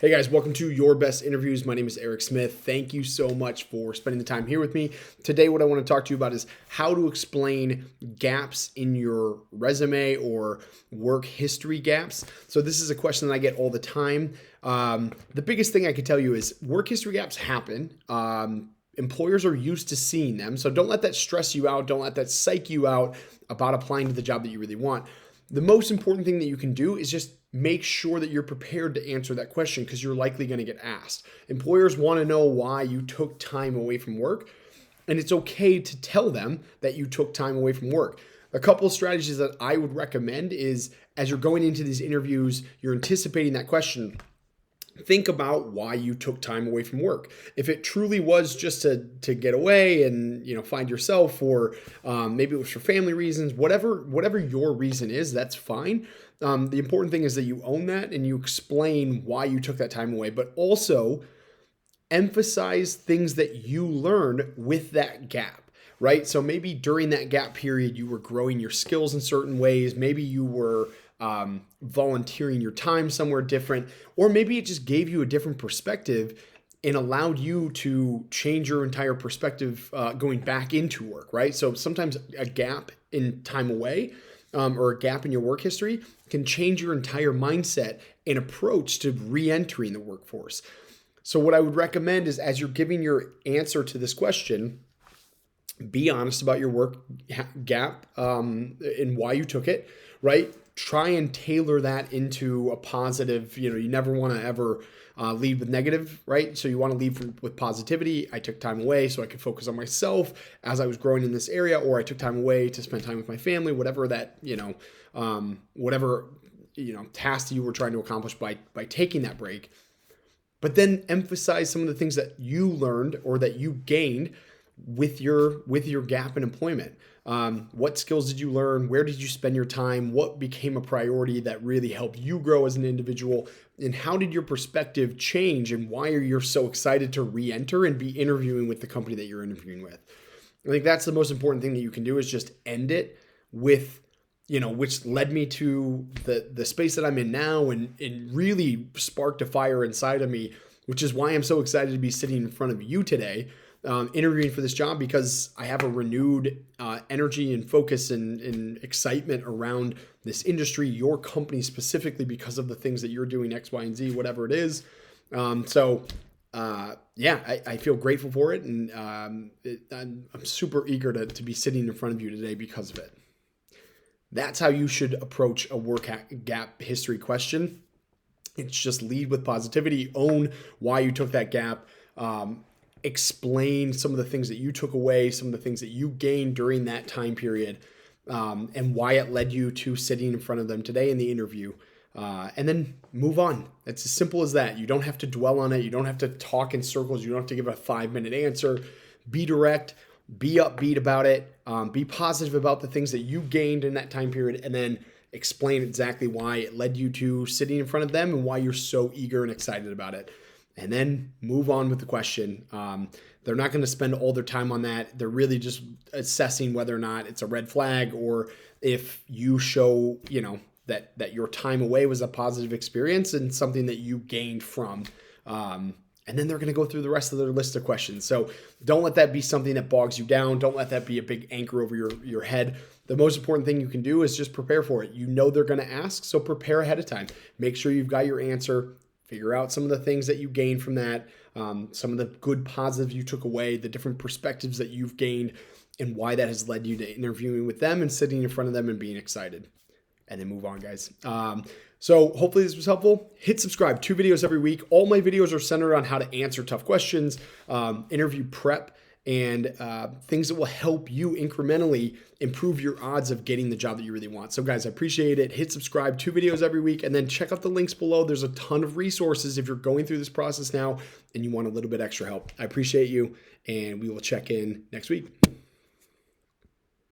Hey guys, welcome to Your Best Interviews. My name is Eric Smith. Thank you so much for spending the time here with me. Today, what I want to talk to you about is how to explain gaps in your resume or work history gaps. So this is a question that I get all the time. The biggest thing I can tell you is work history gaps happen. Employers are used to seeing them. So don't let that stress you out. Don't let that psych you out about applying to the job that you really want. The most important thing that you can do is just make sure that you're prepared to answer that question because you're likely going to get asked. Employers want to know why you took time away from work, and it's okay to tell them that you took time away from work. A couple of strategies that I would recommend is as you're going into these interviews, you're anticipating that question. Think about why you took time away from work. If it truly was just to get away and find yourself, or maybe it was for family reasons, whatever your reason is, that's fine. The important thing is that you own that and you explain why you took that time away, but also emphasize things that you learned with that gap, right? So maybe during that gap period, you were growing your skills in certain ways. Maybe you were volunteering your time somewhere different, or maybe it just gave you a different perspective and allowed you to change your entire perspective going back into work, right? So sometimes a gap in time away or a gap in your work history can change your entire mindset and approach to re-entering the workforce. So what I would recommend is as you're giving your answer to this question, be honest about your work gap and why you took it, right? Try and tailor that into a positive, you never want to ever lead with negative, right? So you want to lead with positivity. I took time away so I could focus on myself as I was growing in this area, or I took time away to spend time with my family, whatever that, task you were trying to accomplish by taking that break. But then emphasize some of the things that you learned or that you gained with your gap in employment. What skills did you learn? Where did you spend your time? What became a priority that really helped you grow as an individual? And how did your perspective change? And why are you so excited to re-enter and be interviewing with the company that you're interviewing with? I think that's the most important thing that you can do is just end it with, which led me to the space that I'm in now and really sparked a fire inside of me, which is why I'm so excited to be sitting in front of you today. Interviewing for this job because I have a renewed energy and focus and excitement around this industry, your company specifically, because of the things that you're doing, X, Y, and Z, whatever it is. I feel grateful for it, and I'm super eager to be sitting in front of you today because of it. That's how you should approach a work gap history question. It's just lead with positivity, own why you took that gap, explain some of the things that you took away, some of the things that you gained during that time period, and why it led you to sitting in front of them today in the interview, and then move on. It's as simple as that. You don't have to dwell on it. You don't have to talk in circles. You don't have to give a 5-minute answer. Be direct, be upbeat about it, be positive about the things that you gained in that time period, and then explain exactly why it led you to sitting in front of them and why you're so eager and excited about it. And then move on with the question. They're not going to spend all their time on that. They're really just assessing whether or not it's a red flag, or if you show, that your time away was a positive experience and something that you gained from. And then they're going to go through the rest of their list of questions. So don't let that be something that bogs you down. Don't let that be a big anchor over your head. The most important thing you can do is just prepare for it. They're going to ask, so prepare ahead of time. Make sure you've got your answer. Figure out some of the things that you gained from that, some of the good positives you took away, the different perspectives that you've gained, and why that has led you to interviewing with them and sitting in front of them and being excited. And then move on, guys. So hopefully this was helpful. Hit subscribe. 2 videos every week. All my videos are centered on how to answer tough questions, interview prep, and things that will help you incrementally improve your odds of getting the job that you really want. So guys, I appreciate it. Hit subscribe, 2 videos every week, and then check out the links below. There's a ton of resources if you're going through this process now and you want a little bit extra help. I appreciate you, and we will check in next week.